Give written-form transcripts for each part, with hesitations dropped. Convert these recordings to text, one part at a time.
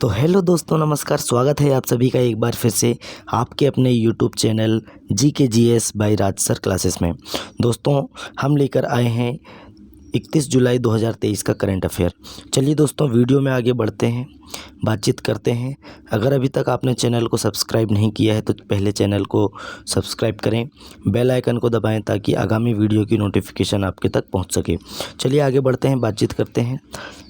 तो हेलो दोस्तों, नमस्कार। स्वागत है आप सभी का एक बार फिर से आपके अपने यूट्यूब चैनल GKGS बाय राज सर क्लासेस में। दोस्तों, हम लेकर आए हैं 31 जुलाई 2023 का करंट अफेयर। चलिए दोस्तों, वीडियो में आगे बढ़ते हैं, बातचीत करते हैं। अगर अभी तक आपने चैनल को सब्सक्राइब नहीं किया है तो पहले चैनल को सब्सक्राइब करें, बेल आइकन को दबाएं ताकि आगामी वीडियो की नोटिफिकेशन आपके तक पहुंच सके। चलिए आगे बढ़ते हैं, बातचीत करते हैं।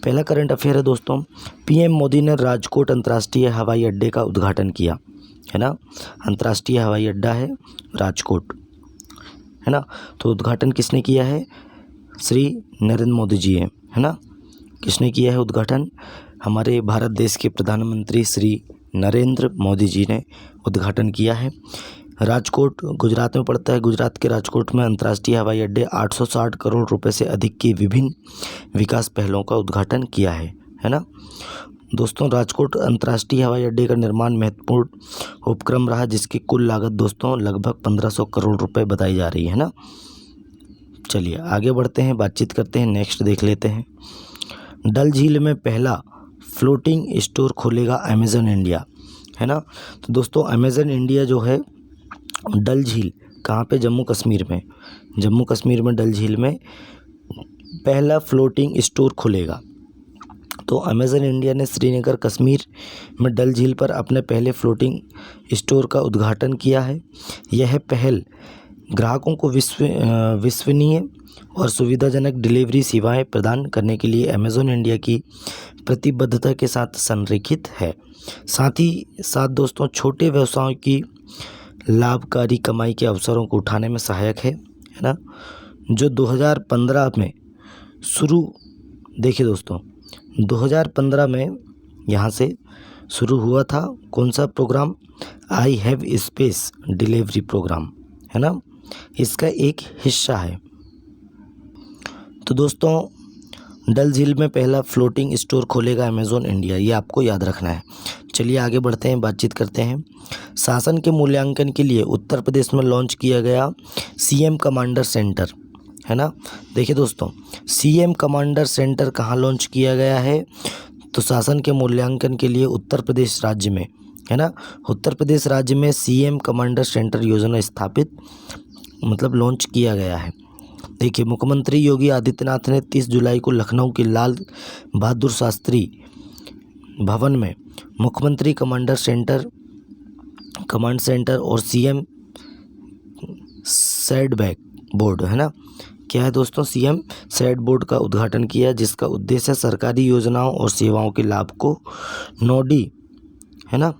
पहला करंट अफेयर है दोस्तों, PM मोदी ने राजकोट अंतर्राष्ट्रीय हवाई अड्डे का उद्घाटन किया, है ना। अंतर्राष्ट्रीय हवाई अड्डा है राजकोट, है ना। तो उद्घाटन किसने किया है? श्री नरेंद्र मोदी जी है ना। किसने किया है उद्घाटन? हमारे भारत देश के प्रधानमंत्री श्री नरेंद्र मोदी जी ने उद्घाटन किया है। राजकोट गुजरात में पड़ता है। गुजरात के राजकोट में अंतर्राष्ट्रीय हवाई अड्डे 860 करोड़ रुपए से अधिक की विभिन्न विकास पहलों का उद्घाटन किया है ना। दोस्तों, राजकोट अंतर्राष्ट्रीय हवाई अड्डे का निर्माण महत्वपूर्ण उपक्रम रहा, जिसकी कुल लागत दोस्तों लगभग 1500 करोड़ रुपए बताई जा रही है ना। चलिए आगे बढ़ते हैं, बातचीत करते हैं। नेक्स्ट देख लेते हैं। डल झील में पहला फ्लोटिंग स्टोर खोलेगा अमेज़न इंडिया, है ना। तो दोस्तों, अमेज़न इंडिया जो है डल झील कहाँ पे? जम्मू कश्मीर में। जम्मू कश्मीर में डल झील में पहला फ्लोटिंग स्टोर खुलेगा। तो अमेज़न इंडिया ने श्रीनगर कश्मीर में डल झील पर अपने पहले फ्लोटिंग स्टोर का उद्घाटन किया है। यह पहल ग्राहकों को विश्वसनीय और सुविधाजनक डिलीवरी सेवाएं प्रदान करने के लिए अमेज़न इंडिया की प्रतिबद्धता के साथ संरेखित है। साथ ही साथ दोस्तों, छोटे व्यवसायों की लाभकारी कमाई के अवसरों को उठाने में सहायक है ना। जो 2015 में शुरू, देखिए दोस्तों, 2015 में यहाँ से शुरू हुआ था कौन सा programme? I have space delivery programme, है ना। इसका एक हिस्सा है। तो दोस्तों, डल झील में पहला फ्लोटिंग स्टोर खोलेगा अमेज़न इंडिया, ये आपको याद रखना है। चलिए आगे बढ़ते हैं, बातचीत करते हैं। शासन के मूल्यांकन के लिए उत्तर प्रदेश में लॉन्च किया गया CM कमांडर सेंटर, है ना। देखिए दोस्तों, CM कमांडर सेंटर कहाँ लॉन्च किया गया है? तो शासन के मूल्यांकन के लिए उत्तर प्रदेश राज्य में, है ना। उत्तर प्रदेश राज्य में CM कमांडर सेंटर योजना स्थापित मतलब लॉन्च किया गया है। देखिए, मुख्यमंत्री योगी आदित्यनाथ ने 30 जुलाई को लखनऊ के लाल बहादुर शास्त्री भवन में मुख्यमंत्री कमांड सेंटर और CM सेटबैक बोर्ड, है ना। क्या है दोस्तों? CM सेट बोर्ड का उद्घाटन किया, जिसका उद्देश्य सरकारी योजनाओं और सेवाओं के लाभ को नोडी, है ना,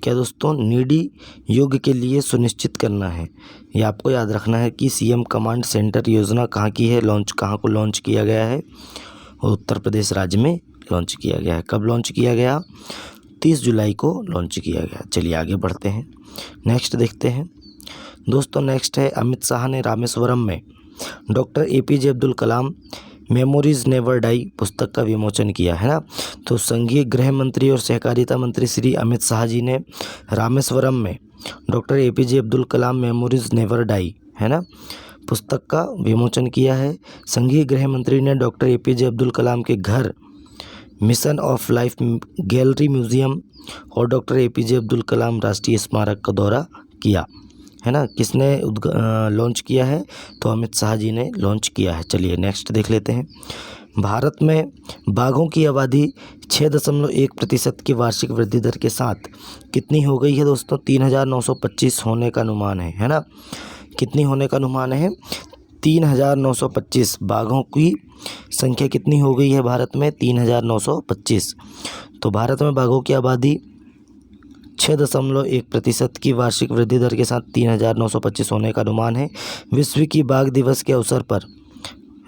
क्या दोस्तों, नीडी योग के लिए सुनिश्चित करना है। ये आपको याद रखना है कि CM कमांड सेंटर योजना कहाँ की है, कहाँ को लॉन्च किया गया है? उत्तर प्रदेश राज्य में लॉन्च किया गया है। कब लॉन्च किया गया? 30 जुलाई को लॉन्च किया गया। चलिए आगे बढ़ते हैं, नेक्स्ट देखते हैं। दोस्तों, नेक्स्ट है अमित शाह ने रामेश्वरम में doctor APJ Abdul Kalam memories never die पुस्तक का विमोचन किया, है ना। तो संघीय गृह मंत्री और सहकारिता मंत्री श्री अमित शाह जी ने रामेश्वरम में doctor APJ Abdul Kalam memories never die, है ना, पुस्तक का विमोचन किया है। संघीय गृह मंत्री ने डॉक्टर APJ अब्दुल कलाम के घर, mission of life gallery museum और डॉक्टर APJ अब्दुल कलाम राष्ट्रीय स्मारक का दौरा किया, है ना। किसने लॉन्च किया है? तो अमित शाह जी ने लॉन्च किया है। चलिए नेक्स्ट देख लेते हैं। भारत में बाघों की आबादी 6.1% की वार्षिक वृद्धि दर के साथ कितनी हो गई है दोस्तों? 3925 होने का अनुमान है ना। कितनी होने का अनुमान है? 3925 बाघों की संख्या कितनी हो गई है भारत में? 3925। तो भारत में बाघों की आबादी 6.1% की वार्षिक वृद्धि दर के साथ 3925 होने का अनुमान है। विश्व की बाघ दिवस के अवसर पर,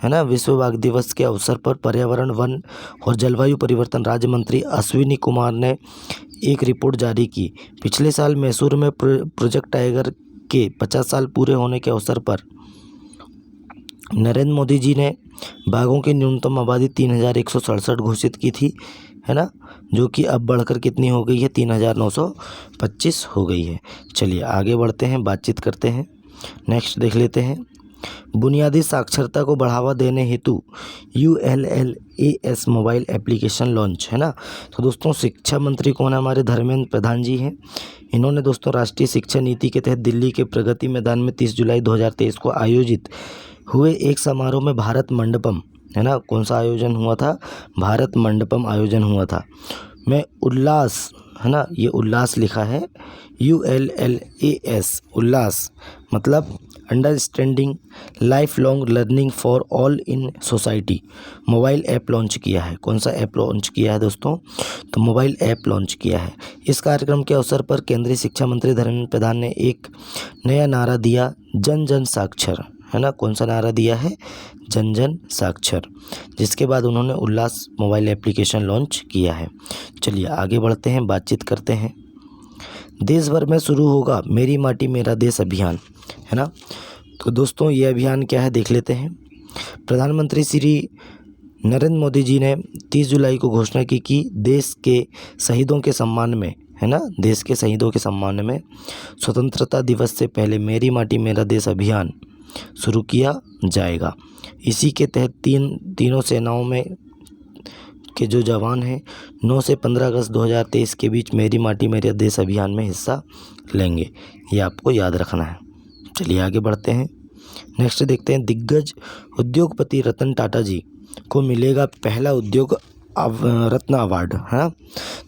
है ना, विश्व बाघ दिवस के अवसर पर पर्यावरण, वन और जलवायु परिवर्तन राज्य मंत्री अश्विनी कुमार ने एक रिपोर्ट जारी की। पिछले साल मैसूर में प्रोजेक्ट टाइगर के 50 साल पूरे होने के अवसर पर नरेंद्र मोदी जी ने बाघों की न्यूनतम आबादी 3167 घोषित की थी, है ना, जो कि अब बढ़कर कितनी हो गई है? 3925 हो गई है। चलिए आगे बढ़ते हैं, बातचीत करते हैं। नेक्स्ट देख लेते हैं। बुनियादी साक्षरता को बढ़ावा देने हेतु ULLAS मोबाइल एप्लीकेशन लॉन्च, है ना। तो दोस्तों शिक्षा मंत्री कौन है? हमारे धर्मेंद्र प्रधान जी हैं। इन्होंने दोस्तों राष्ट्रीय शिक्षा नीति के तहत दिल्ली के प्रगति मैदान में 30 जुलाई 2023 को आयोजित हुए एक समारोह में भारत मंडपम, है ना, कौन सा आयोजन हुआ था? भारत मंडपम आयोजन हुआ था में उल्लास, है ना, ये उल्लास लिखा है ULLAS, उल्लास मतलब understanding life long learning for all in society mobile app launch किया है। कौन सा ऐप लॉन्च किया है दोस्तों? तो मोबाइल ऐप लॉन्च किया है। इस कार्यक्रम के अवसर पर केंद्रीय शिक्षा मंत्री धर्मेंद्र प्रधान ने एक नया नारा दिया, जन जन साक्षर, है ना। कौन सा नारा दिया है? जन जन साक्षर। जिसके बाद उन्होंने उल्लास मोबाइल एप्लीकेशन लॉन्च किया है। चलिए आगे बढ़ते हैं, बातचीत करते हैं। देश भर में शुरू होगा मेरी माटी मेरा देश अभियान, है ना। तो दोस्तों ये अभियान क्या है देख लेते हैं। प्रधानमंत्री श्री नरेंद्र मोदी जी ने 30 जुलाई को घोषणा की कि देश के शहीदों के सम्मान में, है ना, देश के शहीदों के सम्मान में स्वतंत्रता दिवस से पहले मेरी माटी मेरा देश अभियान शुरू किया जाएगा। इसी के तहत तीनों सेनाओं में के जो जवान हैं 9 से 15 अगस्त 2023 के बीच मेरी माटी मेरा देश अभियान में हिस्सा लेंगे। ये आपको याद रखना है। चलिए आगे बढ़ते हैं। नेक्स्ट देखते हैं, दिग्गज उद्योगपति रतन टाटा जी को मिलेगा पहला उद्योग रत्न अवार्ड, है ना।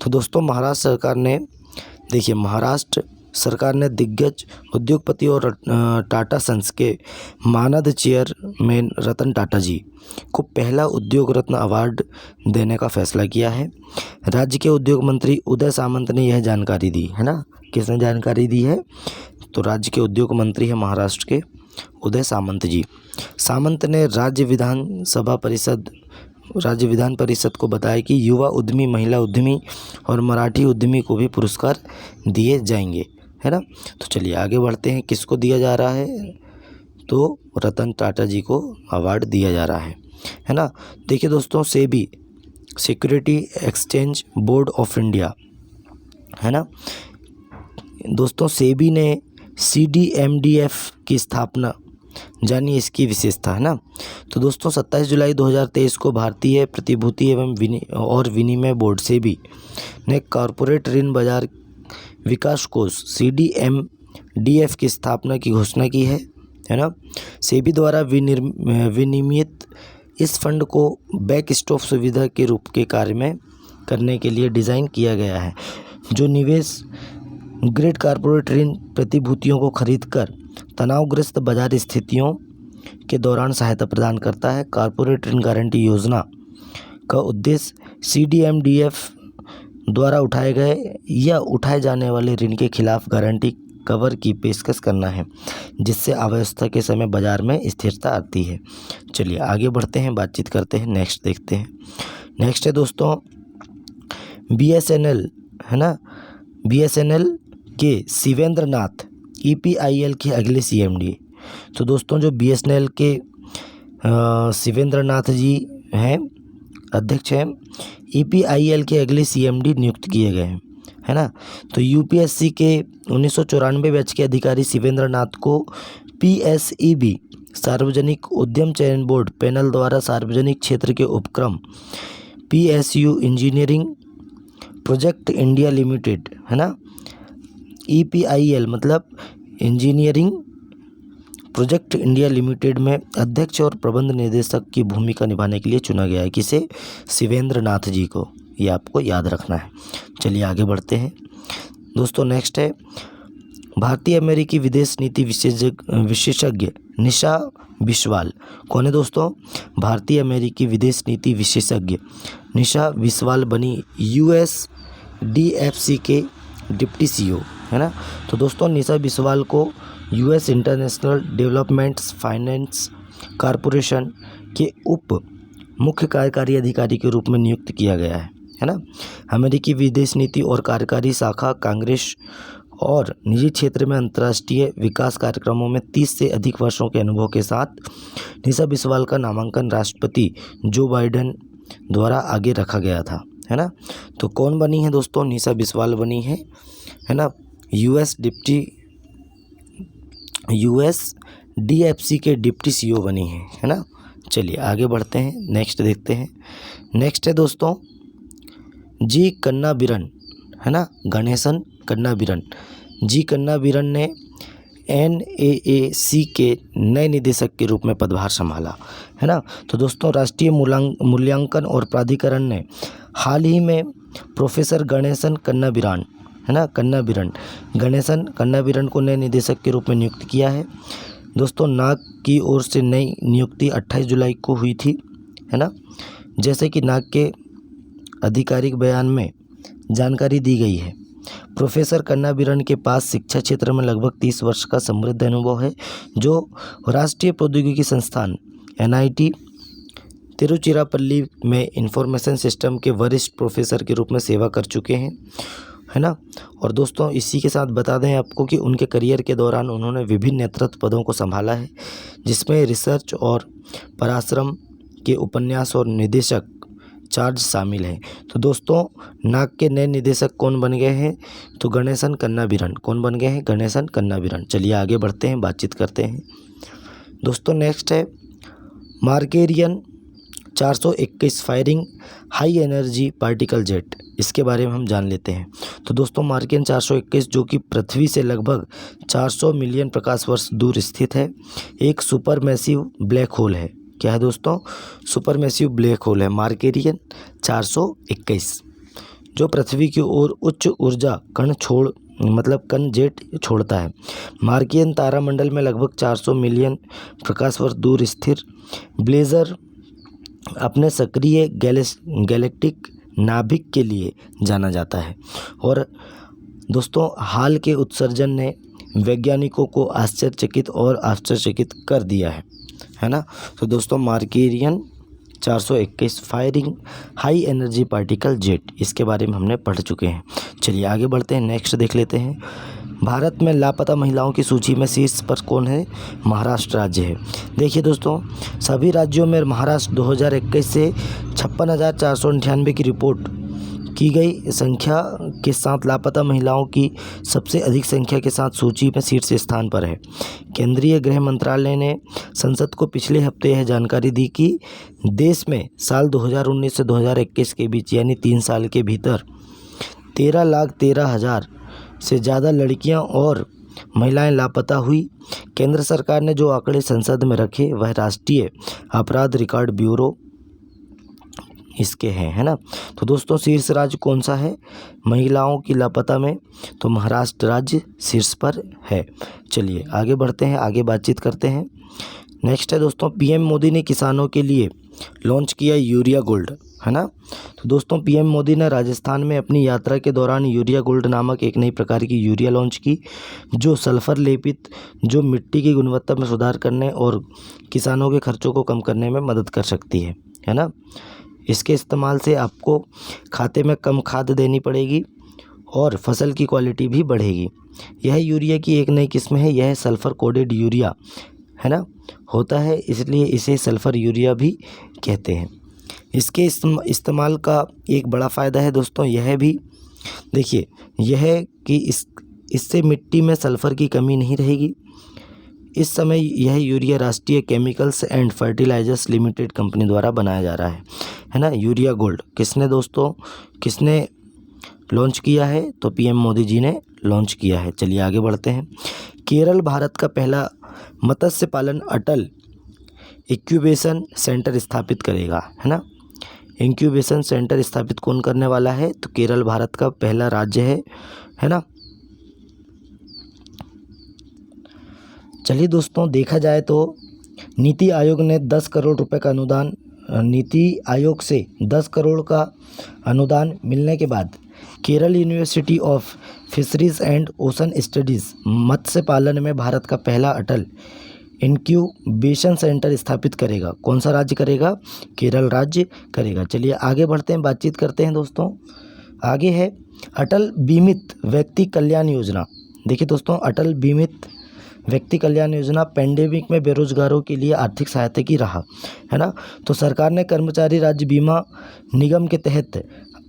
तो दोस्तों महाराष्ट्र सरकार ने दिग्गज उद्योगपति और टाटा सन्स के मानद चेयरमैन रतन टाटा जी को पहला उद्योग रत्न अवार्ड देने का फैसला किया है। राज्य के उद्योग मंत्री उदय सामंत ने यह जानकारी दी, है ना। किसने जानकारी दी है? तो राज्य के उद्योग मंत्री हैं महाराष्ट्र के उदय सामंत जी। सामंत ने राज्य विधान परिषद को बताया कि युवा उद्यमी, महिला उद्यमी और मराठी उद्यमी को भी पुरस्कार दिए जाएंगे, है ना। तो चलिए आगे बढ़ते हैं। किसको दिया जा रहा है? तो रतन टाटा जी को अवार्ड दिया जा रहा है ना। देखिए दोस्तों, SEBI security exchange board of India, है ना। दोस्तों सेबी ने CDMDF की स्थापना, जानिए इसकी विशेषता, है ना। तो दोस्तों 27 जुलाई 2023 को भारतीय प्रतिभूति एवं विनिमय बोर्ड सेबी ने कॉरपोरेट ऋण बाजार विकास कोष CDMDF की स्थापना की घोषणा की है ना। सेबी द्वारा विनियमित इस फंड को बैकस्टॉप सुविधा के रूप के कार्य में करने के लिए डिज़ाइन किया गया है, जो निवेश ग्रेड कॉरपोरेट ऋण प्रतिभूतियों को खरीदकर तनावग्रस्त बाजार स्थितियों के दौरान सहायता प्रदान करता है। कॉरपोरेट ऋण गारंटी योजना का उद्देश्य CDMDF द्वारा उठाए गए या उठाए जाने वाले ऋण के खिलाफ गारंटी कवर की पेशकश करना है, जिससे अव्यवस्था के समय बाजार में स्थिरता आती है। चलिए आगे बढ़ते हैं, बातचीत करते हैं। नेक्स्ट देखते हैं। नेक्स्ट है दोस्तों BSNL, है ना। BSNL के शिवेंद्र नाथ EPIL के अगले CMD। तो दोस्तों जो BSNL के शिवेंद्र नाथ जी हैं, अध्यक्ष हैं, EPIL के अगले CMD नियुक्त किए गए हैं, है ना। तो UPSC के 1994 बैच के अधिकारी शिवेंद्र नाथ को PSEB सार्वजनिक उद्यम चयन बोर्ड पैनल द्वारा सार्वजनिक क्षेत्र के उपक्रम PSU engineering project India limited, है ना। EPIL मतलब इंजीनियरिंग प्रोजेक्ट इंडिया लिमिटेड में अध्यक्ष और प्रबंध निदेशक की भूमिका निभाने के लिए चुना गया है। किसे? शिवेंद्र नाथ जी को। ये आपको याद रखना है। चलिए आगे बढ़ते हैं दोस्तों। नेक्स्ट है भारतीय अमेरिकी विदेश नीति विशेषज्ञ निशा बिस्वाल। कौन है दोस्तों? भारतीय अमेरिकी विदेश नीति विशेषज्ञ निशा बिस्वाल बनी USDFC के डिप्टी CEO, है ना। तो दोस्तों निशा बिस्वाल को US international development finance corporation के उप मुख्य कार्यकारी अधिकारी के रूप में नियुक्त किया गया है ना। अमेरिकी विदेश नीति और कार्यकारी शाखा कांग्रेस और निजी क्षेत्र में अंतर्राष्ट्रीय विकास कार्यक्रमों में 30 से अधिक वर्षों के अनुभव के साथ निशा बिस्वाल का नामांकन राष्ट्रपति जो बाइडेन द्वारा आगे रखा गया था, है ना। तो कौन बनी है दोस्तों? निशा बिस्वाल बनी है ना। US DFC के डिप्टी CEO बनी हैं, है ना। चलिए आगे बढ़ते हैं, नेक्स्ट देखते हैं। नेक्स्ट है दोस्तों जी कन्नाबिरन, है ना, गणेशन कन्नाबिरन। जी कन्नाबिरन ने NAAC के नए निदेशक के रूप में पदभार संभाला, है ना। तो दोस्तों राष्ट्रीय मूल्यांकन और प्राधिकरण ने हाल ही में प्रोफेसर गणेशन कन्नाबिरन, है ना, गणेशन कन्नाबिरन को नए निदेशक के रूप में नियुक्त किया है। दोस्तों नाग की ओर से नई नियुक्ति 28 जुलाई को हुई थी, है ना। जैसे कि नाग के आधिकारिक बयान में जानकारी दी गई है, प्रोफेसर कन्नाबिरन के पास शिक्षा क्षेत्र में लगभग 30 वर्ष का समृद्ध अनुभव है, जो राष्ट्रीय प्रौद्योगिकी संस्थान NIT तिरुचिरापल्ली में इंफॉर्मेशन सिस्टम के वरिष्ठ प्रोफेसर के रूप में सेवा कर चुके हैं, है ना। और दोस्तों इसी के साथ बता दें आपको कि उनके करियर के दौरान उन्होंने विभिन्न नेतृत्व पदों को संभाला है, जिसमें रिसर्च और पराश्रम के उपन्यास और निदेशक चार्ज शामिल है। तो दोस्तों नाग के नए निदेशक कौन बन गए हैं, तो गणेशन कन्नाबिरन। कौन बन गए हैं, गणेशन कन्नाबिरन। चलिए आगे बढ़ते हैं, बातचीत करते हैं। दोस्तों नेक्स्ट है मार्केरियन 421 firing high energy particle jet, इसके बारे में हम जान लेते हैं। तो दोस्तों मार्कियन 421 जो कि पृथ्वी से लगभग 400 मिलियन प्रकाश वर्ष दूर स्थित है, एक सुपरमैसिव ब्लैक होल है। क्या है दोस्तों, सुपरमैसिव ब्लैक होल है मार्केरियन 421, जो पृथ्वी की ओर उच्च ऊर्जा कण जेट छोड़ता है। मार्कियन तारामंडल में लगभग 400 मिलियन प्रकाश वर्ष दूर स्थिर ब्लेजर अपने सक्रिय गैलेक्टिक नाभिक के लिए जाना जाता है। और दोस्तों हाल के उत्सर्जन ने वैज्ञानिकों को आश्चर्यचकित कर दिया है ना। तो दोस्तों मार्केरियन 421 firing high energy particle jet, इसके बारे में हमने पढ़ चुके हैं। चलिए आगे बढ़ते हैं, नेक्स्ट देख लेते हैं। भारत में लापता महिलाओं की सूची में शीर्ष पर कौन है, महाराष्ट्र राज्य है। देखिए दोस्तों सभी राज्यों में महाराष्ट्र 2021 से 56,498 की रिपोर्ट की गई संख्या के साथ लापता महिलाओं की सबसे अधिक संख्या के साथ सूची में शीर्ष स्थान पर है। केंद्रीय गृह मंत्रालय ने संसद को पिछले हफ्ते यह जानकारी दी कि देश में साल 2019 से 2021 के बीच यानी 3 साल के भीतर 13,13,000 से ज़्यादा लड़कियां और महिलाएं लापता हुई। केंद्र सरकार ने जो आंकड़े संसद में रखे वह राष्ट्रीय अपराध रिकॉर्ड ब्यूरो इसके हैं, है ना। तो दोस्तों शीर्ष राज्य कौन सा है महिलाओं की लापता में, तो महाराष्ट्र राज्य शीर्ष पर है। चलिए आगे बढ़ते हैं, आगे बातचीत करते हैं। नेक्स्ट है दोस्तों PM मोदी ने किसानों के लिए लॉन्च किया यूरिया गोल्ड, है ना। तो दोस्तों PM मोदी ने राजस्थान में अपनी यात्रा के दौरान यूरिया गोल्ड नामक एक नई प्रकार की यूरिया लॉन्च की, जो सल्फर लेपित, जो मिट्टी की गुणवत्ता में सुधार करने और किसानों के खर्चों को कम करने में मदद कर सकती है ना। इसके इस्तेमाल से आपको खाते में कम खाद देनी पड़ेगी और फसल की क्वालिटी भी बढ़ेगी। यह यूरिया की एक नई किस्म है, यह सल्फ़र कोडेड यूरिया, है ना, होता है, इसलिए इसे सल्फ़र यूरिया भी कहते हैं। इसके इस्तेमाल का एक बड़ा फ़ायदा है दोस्तों यह भी, देखिए यह कि इससे मिट्टी में सल्फ़र की कमी नहीं रहेगी। इस समय यह urea Rashtriya chemicals and fertilizers limited company द्वारा बनाया जा रहा है ना। यूरिया गोल्ड किसने लॉन्च किया है, तो PM मोदी जी ने लॉन्च किया है। चलिए आगे बढ़ते हैं। केरल भारत का पहला मत्स्य पालन अटल इंक्यूबेशन सेंटर स्थापित करेगा, है ना। इंक्यूबेशन सेंटर स्थापित कौन करने वाला है, तो केरल भारत का पहला राज्य है ना। चलिए दोस्तों देखा जाए तो नीति आयोग ने 10 करोड़ रुपए का अनुदान, नीति आयोग से 10 करोड़ का अनुदान मिलने के बाद Kerala university of fisheries and ocean studies मत्स्य पालन में भारत का पहला अटल इंक्यूबेशन सेंटर स्थापित करेगा। कौन सा राज्य करेगा, केरल राज्य करेगा। चलिए आगे बढ़ते हैं, बातचीत करते हैं दोस्तों। आगे है अटल बीमित व्यक्ति कल्याण योजना। देखिए दोस्तों अटल बीमित व्यक्ति कल्याण योजना पेंडेमिक में बेरोजगारों के लिए आर्थिक सहायता की राह, है ना। तो सरकार ने कर्मचारी राज्य बीमा निगम के तहत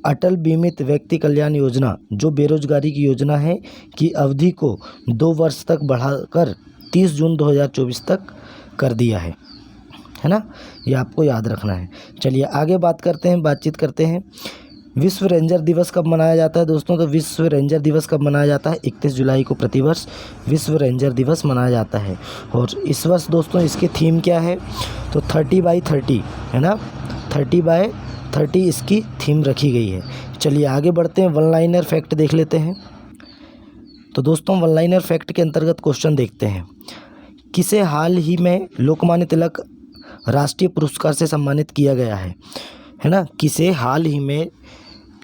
अटल बीमित व्यक्ति कल्याण योजना, जो बेरोजगारी की योजना है, की अवधि को 2 वर्ष तक बढ़ाकर 30 जून 2024 तक कर दिया है ना। ये आपको याद रखना है। चलिए आगे बातचीत करते हैं। विश्व रेंजर दिवस कब मनाया जाता है दोस्तों? तो विश्व रेंजर दिवस कब मनाया जाता है? 31 जुलाई को प्रतिवर्ष विश्व रेंजर दिवस मनाया जाता है। और इस वर्ष दोस्तों इसकी थीम क्या है? तो 30x30 है ना, 30x30 इसकी थीम रखी गई है। चलिए आगे बढ़ते हैं, वन लाइनर फैक्ट देख लेते हैं। तो दोस्तों वन लाइनर फैक्ट के अंतर्गत क्वेश्चन देखते हैं। किसे हाल ही में लोकमान्य तिलक राष्ट्रीय पुरस्कार से सम्मानित किया गया है ना? किसे हाल ही में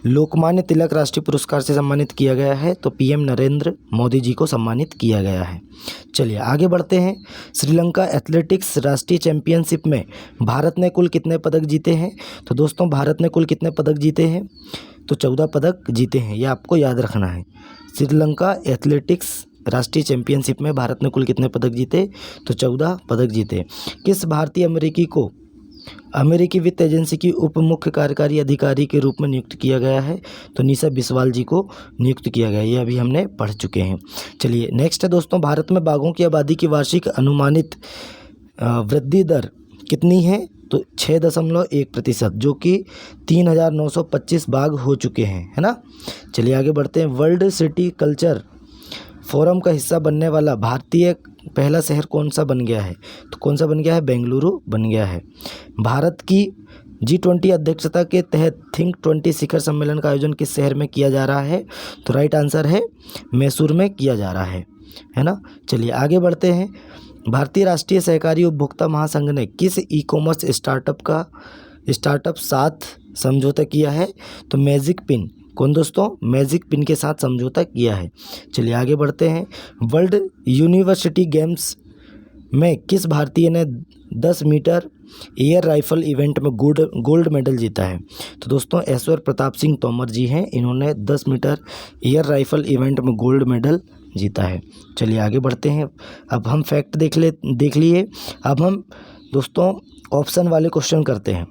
लोकमान्य तिलक राष्ट्रीय पुरस्कार से सम्मानित किया गया है? तो पीएम नरेंद्र मोदी जी को सम्मानित किया गया है। चलिए आगे बढ़ते हैं। श्रीलंका एथलेटिक्स राष्ट्रीय चैंपियनशिप में भारत ने कुल कितने पदक जीते हैं? तो दोस्तों भारत ने कुल कितने पदक जीते हैं? तो 14 पदक जीते हैं। यह आपको याद रखना है। श्रीलंका एथलेटिक्स राष्ट्रीय चैंपियनशिप में भारत ने कुल कितने पदक जीते? तो 14 पदक जीते। किस भारतीय अमेरिकी को अमेरिकी वित्त एजेंसी की उप मुख्य कार्यकारी अधिकारी के रूप में नियुक्त किया गया है? तो निशा बिस्वाल जी को नियुक्त किया गया है। ये अभी हमने पढ़ चुके हैं। चलिए नेक्स्ट है दोस्तों, भारत में बाघों की आबादी की वार्षिक अनुमानित वृद्धि दर कितनी है? तो 6.1%, जो कि 3,925 बाघ हो चुके हैं, है ना। चलिए आगे बढ़ते हैं। वर्ल्ड सिटी कल्चर फोरम का हिस्सा बनने वाला भारतीय पहला शहर कौन सा बन गया है? तो कौन सा बन गया है? बेंगलुरु बन गया है। भारत की G20 अध्यक्षता के तहत थिंक 20 शिखर सम्मेलन का आयोजन किस शहर में किया जा रहा है? तो राइट आंसर है मैसूर में किया जा रहा है ना। चलिए आगे बढ़ते हैं। भारतीय राष्ट्रीय सहकारी उपभोक्ता महासंघ ने किस ई कॉमर्स स्टार्टअप साथ समझौता किया है? तो मैजिक पिन। कौन दोस्तों? मैजिक पिन के साथ समझौता किया है। चलिए आगे बढ़ते हैं। वर्ल्ड यूनिवर्सिटी गेम्स में किस भारतीय ने 10 मीटर एयर राइफल इवेंट में गोल्ड मेडल जीता है? तो दोस्तों ऐश्वर्य प्रताप सिंह तोमर जी हैं। इन्होंने 10 मीटर एयर राइफल इवेंट में गोल्ड मेडल जीता है। चलिए आगे बढ़ते हैं। अब हम फैक्ट देख लिए। अब हम दोस्तों ऑप्शन वाले क्वेश्चन करते हैं।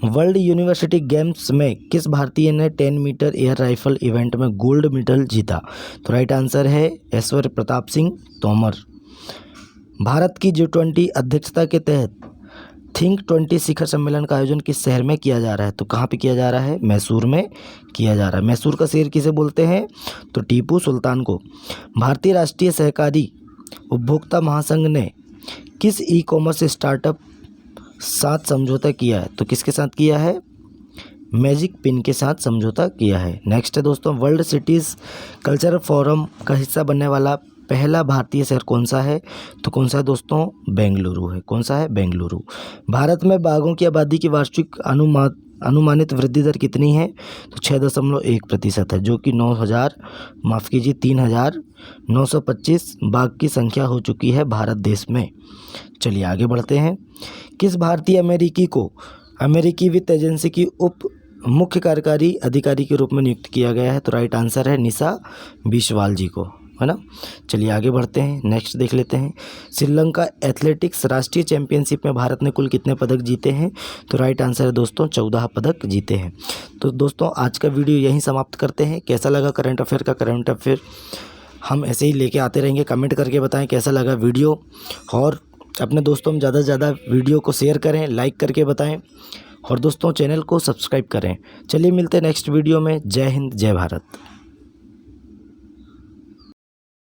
वर्ल्ड यूनिवर्सिटी गेम्स में किस भारतीय ने 10 मीटर एयर राइफल इवेंट में गोल्ड मेडल जीता? तो राइट आंसर है ऐश्वर्य प्रताप सिंह तोमर। भारत की G20 अध्यक्षता के तहत थिंक 20 शिखर सम्मेलन का आयोजन किस शहर में किया जा रहा है? तो कहाँ पे किया जा रहा है? मैसूर में किया जा रहा है। मैसूर का शहर किसे बोलते हैं? तो टीपू सुल्तान को। भारतीय राष्ट्रीय सहकारी उपभोक्ता महासंघ ने किस ई कॉमर्स स्टार्टअप साथ समझौता किया है? तो किसके साथ किया है? मैजिक पिन के साथ समझौता किया है। नेक्स्ट है दोस्तों, वर्ल्ड सिटीज़ कल्चरल फोरम का हिस्सा बनने वाला पहला भारतीय शहर कौन सा है? तो कौन सा है दोस्तों? बेंगलुरु है। कौन सा है? बेंगलुरु। भारत में बाघों की आबादी की वार्षिक अनुमानित वृद्धि दर कितनी है? तो 6.1% है, जो कि 3,925 बाघ की संख्या हो चुकी है भारत देश में। चलिए आगे बढ़ते हैं। किस भारतीय अमेरिकी को अमेरिकी वित्त एजेंसी की उप मुख्य कार्यकारी अधिकारी के रूप में नियुक्त किया गया है? तो राइट आंसर है निशा बिस्वाल जी को, है ना। चलिए आगे बढ़ते हैं। नेक्स्ट देख लेते हैं। श्रीलंका एथलेटिक्स राष्ट्रीय चैंपियनशिप में भारत ने कुल कितने पदक जीते हैं? तो राइट आंसर है दोस्तों 14 पदक जीते हैं। तो दोस्तों आज का वीडियो यहीं समाप्त करते हैं। कैसा लगा करंट अफेयर हम ऐसे ही लेके आते रहेंगे। कमेंट करके बताएं कैसा लगा वीडियो, और अपने दोस्तों में ज़्यादा से ज़्यादा वीडियो को शेयर करें, लाइक करके बताएं, और दोस्तों चैनल को सब्सक्राइब करें। चलिए मिलते हैं नेक्स्ट वीडियो में। जय हिंद, जय भारत।